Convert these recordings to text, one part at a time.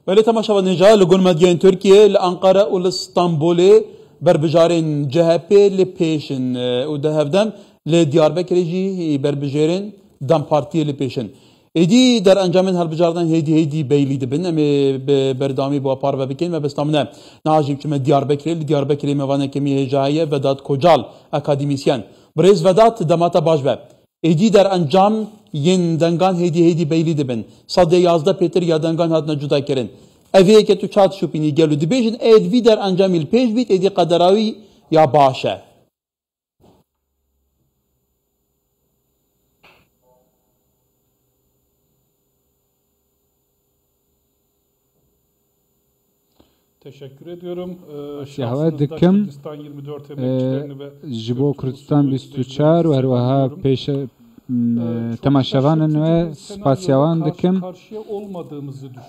ولی تماشا نجا لگون مدین ترکیه لانقره و لستانبول بربجارین جهپی لپیشن و ده هفدم لدیاربکر جی بربجارین دم پارتی لپیشن ایدی در انجامن هالبجاردن هیدی بیلی دبن ام بردامی با پار و بکن و بستامنه ناجیب چم دیاربکر موانه کمی هجایه وداد کجال اکادمیسین برز وداد دماتا باش به ایدی در انجام ین دنگان هیدی بیلی دبن صد 11 پیتر یا دنگان هاتنا جدا کرن اوی که تو چات شوپینی گلو دبیجن اید وی در انجام الپیش بیت ایدی قدراوی یا باشه Teşekkür ediyorum. Şahsınızda Kürdistan 24 emekçilerini ve Jibo Kürdistan 24 و هروها پیش تماشاوانن و سپاسیوان دکم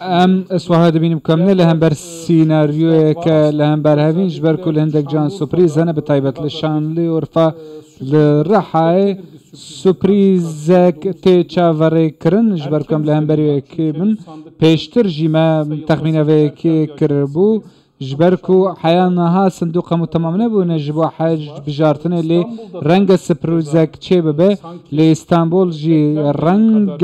ام اسوها دبینم کمنه لهم بر سیناریوی که لهم بر هفین جبر کل هندک جان سپریز هنه بتایبت لشانلی ورفا لرحای سپریزک تی چاوری کرن جبر کم لهم بری که من پیشتر جیما تخمینه وی که کربو جبركو حيانها صندوق متمم نبو نجبو حاج بجارتنا لي رنگ سبروزك تشيبه لإسطنبول جي رنگ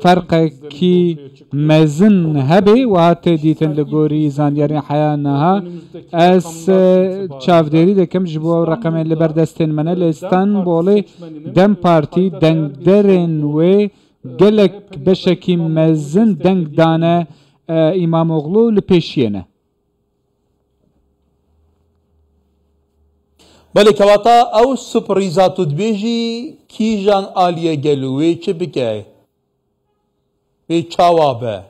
فرق كي مزن هبي وهات ديتن لغوري زانيارين حيانها اس چافديري دكم جبو رقمين لبردستين من لإسطنبول دم بارتي دنگ درن و گلك بشكي مزن دنگ دانه İmamoğlu لپیشینه بله کواتا او سپریزاتو دبیجی کیجان آلیه گلوی چه بکه به چاوابه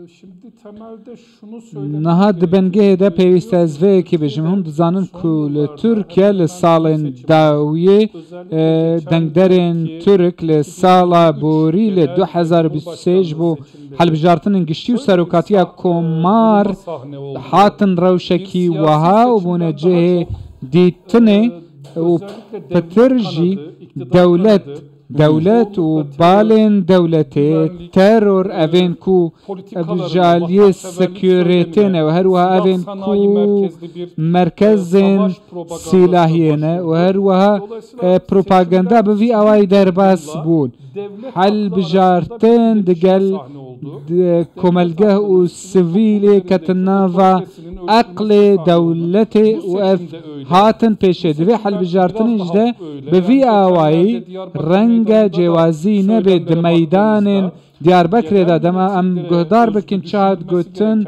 Şimdi temelde şunu söylemek Naha dibengeh de peyviste ez ve ki bejim hum dizanin ku li Türkiye li salên dawiyê dengderên Türk li sala borî li 2023 ji bo helbijartinên giştî û serokatiya komar hatin rewşekî wiha û bûne cihê dîtinê û pitir jî دولت و بالین دولتی ترور اوین کو جالی سکیوریتی نه و هر وها اوین کو مرکزین سلاحیه و هر وها پروپاگاندا به وی اوای درباس بود حل بجارتن دگل کملگه و سویلی کتناوا عقل دولتی و اف هاتن پیشه دوی حل بجارتن اجده به وی اوای رنگ جوازی نبید میدان دیاربکر دا دما ام گهدار بکن چاد گوتن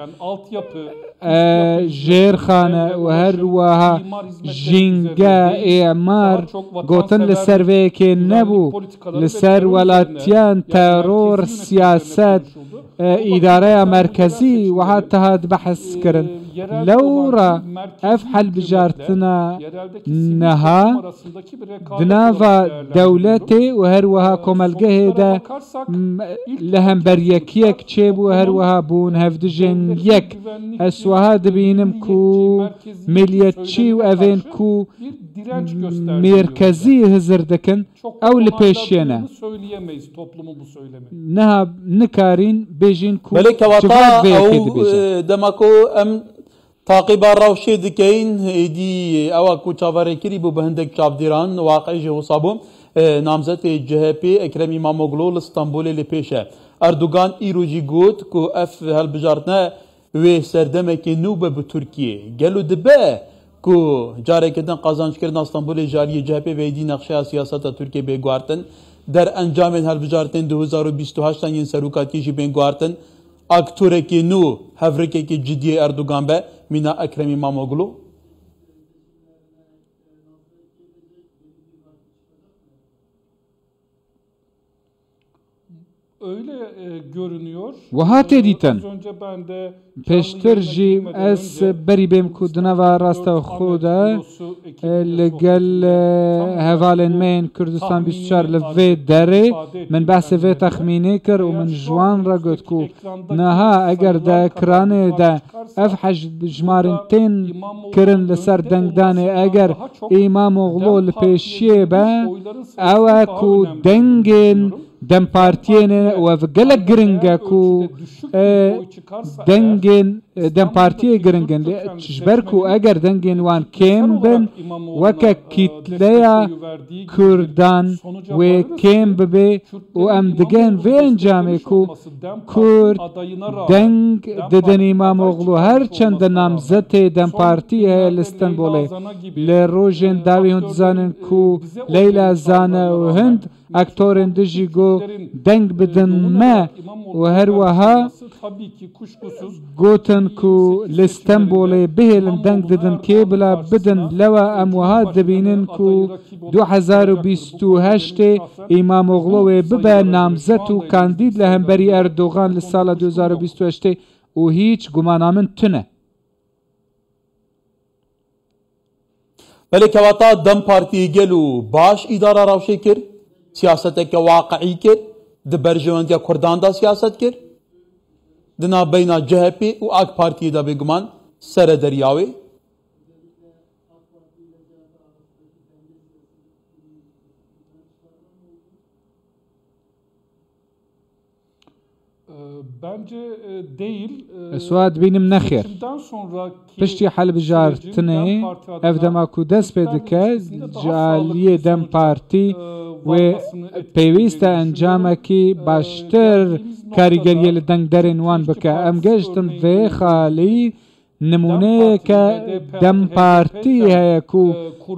جیرخانه و هر وها جنگا اعمار گوتن لسر ویکی نبو لسر ولاتیان ترور سیاست اداره مرکزی و حتی هاد بحث کرن لورا افحل بجارتنا نها دنافا دولتي وهروها كومالجه دا لهم بريكيك تشيب وهروها بون هفدجن يك اسوها دبينم كو مليتشي وافين كو مركزي هزردكن او لبيشينا نها نكارين بيجين كو بلك وطا او دمكو ام تعقیب راوشی دکین ایدی اوا کو چاوره کری بو بهندک چاودیران واقعی جو صابم نامزد CHP اکرم اماموغلو استانبول لپیشه اردوغان ایروجی گوت کو اف هل بجارتنا و سردمه کی نوبه به ترکیه گلو دبه کو جاره کدن قازانج کردن استانبول جاری CHP و ایدی نقشه سیاست ترکیه بگوارتن در انجام هل بجارتن 2028 ین سروکاتی جی بگوارتن اکتورکی نو هفرکی جدی اردوغان به مینا اکرم اماموغلو öyle görünüyor. وهاتي ديتن Az önce ben de پێشتر ژی ئەس بەری بێم کودنەوە ڕاستە خۆدا لەگەل هەڤالێن مێن کوردستان 24 لە vê derê min behsê vê texmînê kir û min jiwan re got ku niha eger de ekranê de ev hejmarên tên kirin li ser dengdanê eger İmamoğlu li pêşiyê be ew e ku dengên Dempartiyên û ev gelek giring e ku dengên Dempartiyê giring in ji ber ku eger dengên wan kêm bin weke kîtleya Kurdan wê kêm bibe û em digehen vê encamê ku Kurd deng didin İmamoğlu her çend namzetê Dempartiyê heye li Stenbolê li rojên dawî hûn dizanin ku Leyla Zane û Hind aktorên dijî got deng bidin me û her wiha gotin ku li Stenbolê bihêlin deng didin kê bila bidin lewe em wiha dibînin ku 2028 İmamoğlu wê bibe namzet û kandîd li hemberî Erdogan li sala 2028 û hîç gumana min tune. Belê kevata Dem Partiyê gel û baş îdara rewşê kir, siyaseteke waqiî kir, di berjewendiya Kurdan da siyaset kir, di navbeyna CHP û AK Partiyê de bêguman sere deryawê. Bence değil. Eswad bînim nexêr. Piştî helbijartinê ev dema ku dest pê dike ji aliyê Dem Partî wê pêwîst e encamekî baştir karîgeriyê li dengderên wan bike. Em geştin vê xalî نمونەیەکە Dem Partî heye ku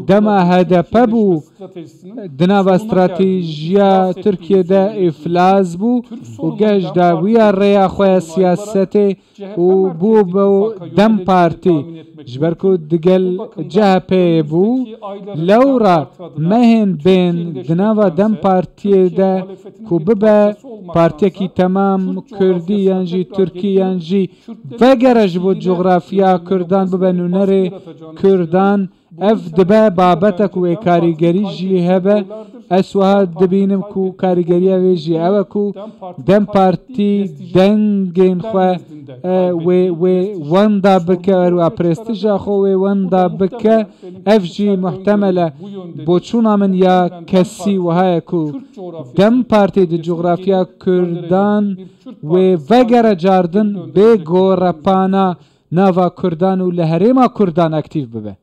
dema HDP bû di nava stratêjiya Tirkiyeyê îflas bû û gehişt da wiya rêya xwe ya siyasetê û bû bi Dem Partî ji ber ku digel CHP'yê bû lewra mehên bên di nava Dem Partiyê de ku bibe partiyekî temam Kurdî yan jî Tirkî yan jî vegere ji bo coğrafiya Kurdan bibe nûnerê Kurdan ev dibe babetek û karîgerî jî hebe ez wiha dibînim ku karîgeriya wê jî ew e ku Dem Partî dengên xwe wê wenda bike û prestîja xwe wê wenda bike ev jî muhtemel e boçûna min ya kesî wiha ye ku Dem Partî di coğrafiya Kurdan wê vegere cardin bê gorepana nava Kurdan û li herêma Kurdan aktiv bibe.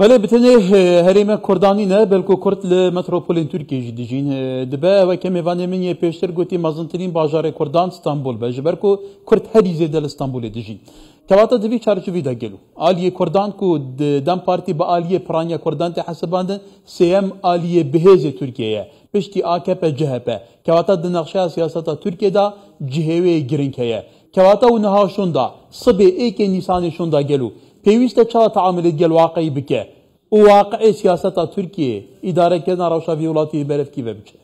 Belê bi tenê herêma Kurdanî ne belku Kurd li metropolên Tirkiyê jî dijîn dibe weke mêvanê min yê pêştir gotî mezintirîn bajarê Kurdan Stenbol be ji ber ku Kurd herî zêde li Stenbolê dijîn. Kevata di vî çarçovî de gelo. Aliyê Kurdan ku Dem Partî bi aliyê Piraniya Kurdan tê hesibandin sêyem aliyê bihêzê Tirkiyeyê ye. Piştî AKP CHP. Kevata di nexşeya siyaseta Tirkiye da cihêwê girîng heye. Kevata û niha şûn da sibê êkê Nîsanê şûn da gelo. Pêwîst e çawa teamülê gel waqî bike. û waqiê siyaseta Tirkiyê îdarekirina rewşa vî welatiyê berevkî ve biçe.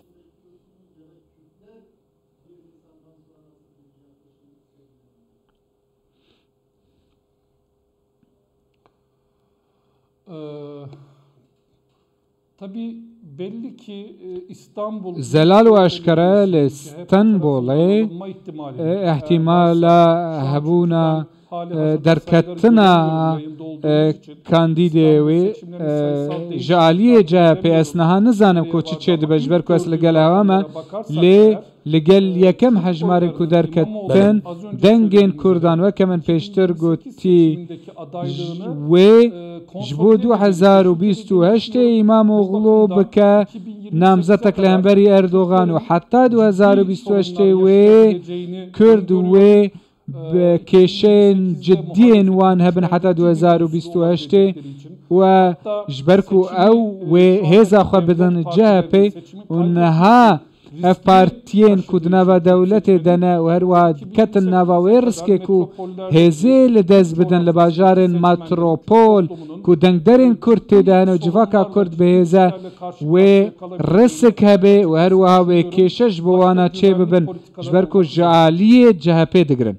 Tabii belli ki İstanbul Zelal û eşkere li Stenbolê ihtimala hebûna derketina kandîdê wê ji aliyê CHP ez niha nizanim ku çi çê dibe ji ber ku ez li gel hewa me lê li gel yekem hejmarên ku derketin dengên Kurdan weke min pêştir gotî wê ji bo 2028 İmamoğlu bike namzetek li hemberî Erdogan û heta 2028 wê Kurd wê کێشەیەن جددیên wan hebin heta 2028 û ji ber ku ew wê hêza xwe bidin CHP û niha اف پارتیین کو دناوا دولت دنه و هر واد کتن ناوا ورسکه کو هزیل دز بدن لباجارن متروپول کو دنگدرین کرد دهن و جواکا کرد بهزه و رسک هبه و هر وها و کشش بوانا چه ببن جبر کو جعالی جهپه دگرن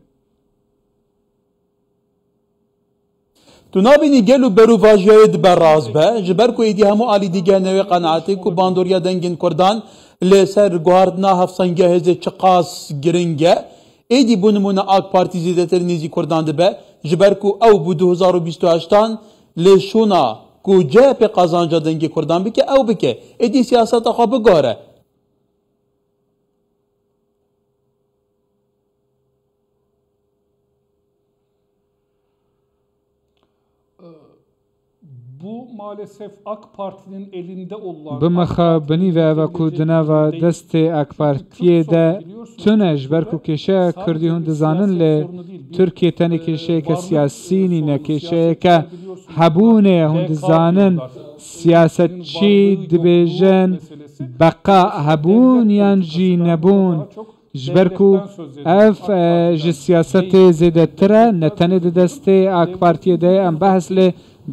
تو نابینی گلو برو واجهید براز به جبر کو ایدی همو آلی دیگه نوی قناعتی کو باندوریا دنگین کردان لسر گواردنا هفسنگه هزه چقاس گرنگه ایدی بونمونه آک پارتی زیده تر نیزی کردان به جبر کو او بو 2028 لشونا کو جهپ قازانجا دنگی کردان بکه او بکه ایدی سیاست خواه بگاره Bu maalesef AK Parti'nin elinde olan بمخابنی و کودنا و دست اک پارتیه ده تونش برکو کشه کردی هون دزانن ل ترکیه تنی کشه که سیاسی نینه کشه که حبونه هون دزانن سیاست چی دبیجن بقا حبون یان جی نبون جبرکو اف ج سیاست زیده تره نتنه دست اک پارتیه ده ام بحث ل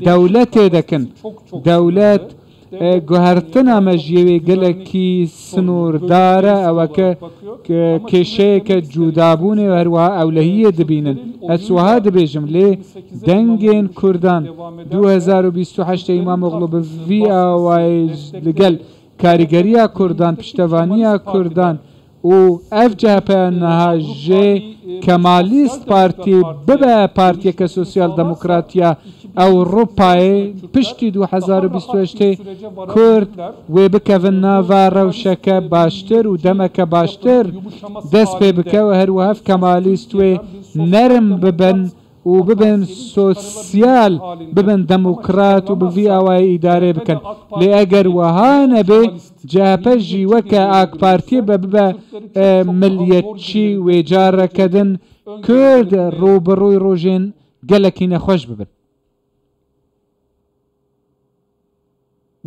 دولت دکن دولت گوهرتنا مجیوی گلکی سنور داره او که کشه که جودابونه و هروها اولهیه دبینن اسوها دبیجم لی دنگین کردان 2028 امام اغلب وی آوائی لگل کاریگریا کردان پشتوانیا کردان و اف جهپه انها جه کمالیست پارتی ببه پارتی که سوسیال دموکراتیا اوروپای پشتی 2028 کرد و بکوین ناوا روشک باشتر و دمک باشتر دست پی بکه و هر وحف کمالیست و نرم ببن و ببن سوسیال ببن دموکرات و بوی آوائی اداره بکن لی اگر وها نبه جهپه جی وکه آک پارتی ببه ملیتچی و جاره کدن کرد روبروی روژین گلکی نخوش ببن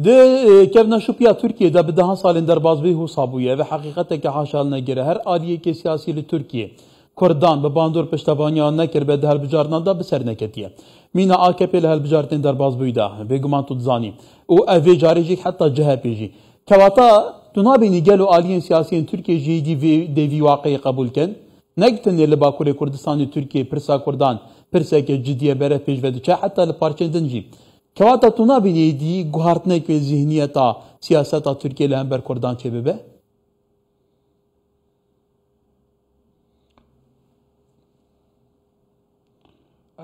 ده کevna şupiya Türkiye'de bir daha salin derbazbî husabûye ve haqiqete haşal negire her aliyeke siyasî li Türkiye Kurdan bi bandor piştevaniya nekir be helbijarnan da bi ser neketiye. Mîna AKP li helbijartên derbazbûyî da bêguman tu dizanî û ev vê carê jî heta CHP jî. Kewata tu nabînî gelo aliyên siyasîyên Türkiye jî dê vî waqeyê qebûl kin. Negitinê li Bakurê Kurdistanê Türkiye pirsa Kurdan pirseke ciddiye bere pêş ve diçe heta li parçên din jî. Kewata tu nabînî dî guhartinek ve zihniyeta siyaseta Türkiye li hember Kurdan çê bibe?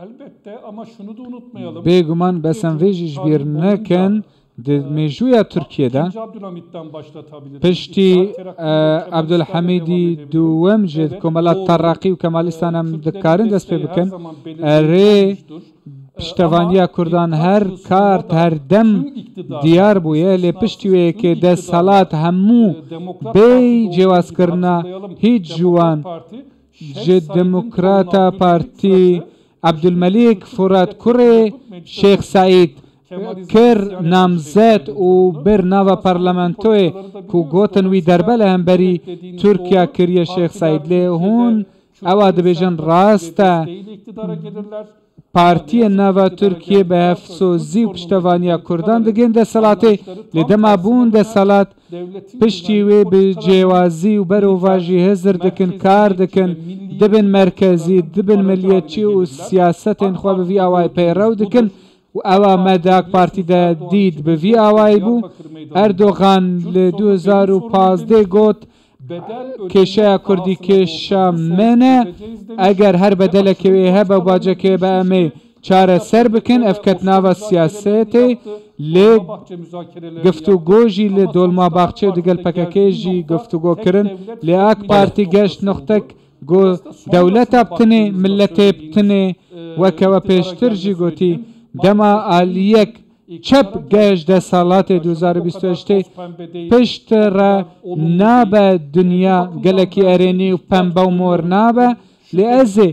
Elbette ama şunu da unutmayalım. Bêguman besenvêjî ji bîr nekin di mêjûya Tirkiyeyê piştî Abdulhamîdî dûwem ji Komela Taraqî û Kemalistan em dikarin dest pê bikin erê piştevaniya Kurdan her kart her dem diyar bûye lê piştî wê yekê desthilat hemû bê cêwazkirina hiç ciwan ji Demokrata Partî Abdülmelik Furat Kurê Şeyx Saîd kir namzet û bir nava parlamentoyê ku gotin wî derbe li hemberî Tirkiye kiriye Şeyx Saîd lê hûn ewa dibêjin rast e partiyên nava Tirkiye bi hevsozî û piştevaniya Kurdan digên desthilatê lê dema bûn desthilat piştî wê bi cêwazî û berova jî hizir dikin kar dikin dibin merkezî dibin milliyetçî û siyasetên xwe bi vî awayî peyrew dikin û ewa me di AK Partî de dît bi vî awayî bû Erdogan li 2015 got کێشەیە کوردی کێشە منە ئەگەر هەر بەدەلێکی وێ هەبە باجەکێ بە ئەمێ چارەسەر بکەن ئەفکەت ناوە سیاسەتێ لێ گفتوگۆژی لە دۆڵما باخچێ و دگەل پەکەکێژی گفتوگۆکردن لێ ئاک پارتی گەشت نقطەک گۆ دەولەتە بتنێ ملەتێ بتنێ وەکەوە پێشتر ژی گوتی دەما ئالیەک چەپ گەشت دەسەڵاتێ 2028 پشتڕە نابە دنیا گەلێکی ئەرێنی و پەمبە و مۆر نابە لێ ئەزێ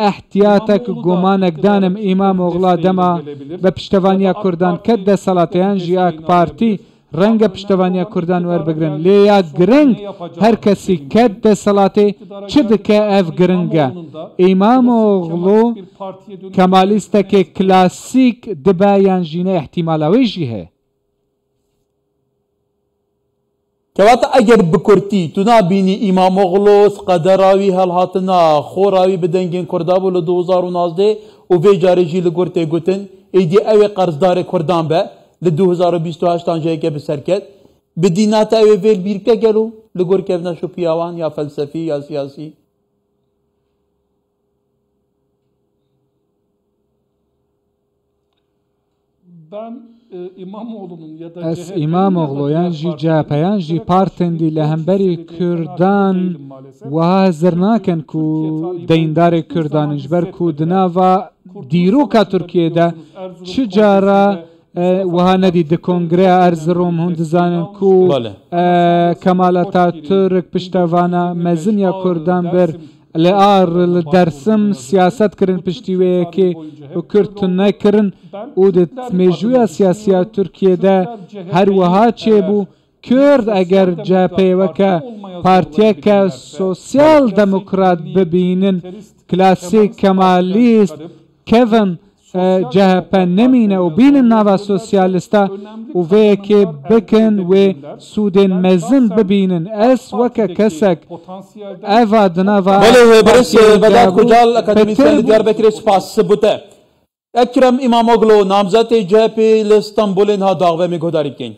ئەحتیاتێک گومانێکدانم ئیمام ئۆغڵا دەما بە پشتەوانیا کوردان کە دەسەڵاتیان ژی ئاک پارتی ڕەنگە پشتەوانیا کوردان وەربگرن لێیا گرنگ هەر کەسی کەت دەسەڵاتێ چ دکە ئەف گرنگە ئیمامۆغڵۆ کەمالیستەکێ کلاسیک دبە یان ژینە احتیمالاوێژی هەیە کەواتە ئەگەر بکورتی تو نابینی ئیمامۆغڵۆ قەدەراوی هەڵهاتنا خۆراوی بدەنگێن کوردا بوو لە 2019 و vê carê jî li gor tê gotin êdî ew ê qerzdarê Kurdan be li 2028 jeyeke bi serket bi dînata ew ê vêl bîrke gelo li gor kevna şu piyawan ya felsefî ya siyasî ئەس ئیمامۆغڵۆیان ژی جاپەیان ژی پارتێندی لە هەمبەری کوردان وها هەزر ناکەن و دەیندارێک کوردانیش بەر و دناڤە دیرۆکە تورکیەدا چ جارە وها نەدی di کۆنگرەیە ئەرزڕۆم هەون دزانن و کەمالەتا تورک پشتەوانە مەزن یا کوردان بەر لە ئار لە دەرسم سیاستکردن پشتیوەیەکێ و کورتن نەکردن و مێژوویە سیاسیا تورکیەدا هەروەها چێبوو کورد ئەگەر جاپەیەوەکە پارتیەکە سۆسیال دەموکرات ببینن کلاسیک کەمالیست کەڤن جەهەپە نەمینە و بینن ناوە سۆسیالیستە و vêyekê bikin wê sûdên mezin bibînin ez weke kesek eva di nava Vedat Kucal Akademîsyen li Diyarbekirê spas sibûte Ekrem İmamoğlu namzetê CHP li Stenbolê niha daxwemê guhdarî bikên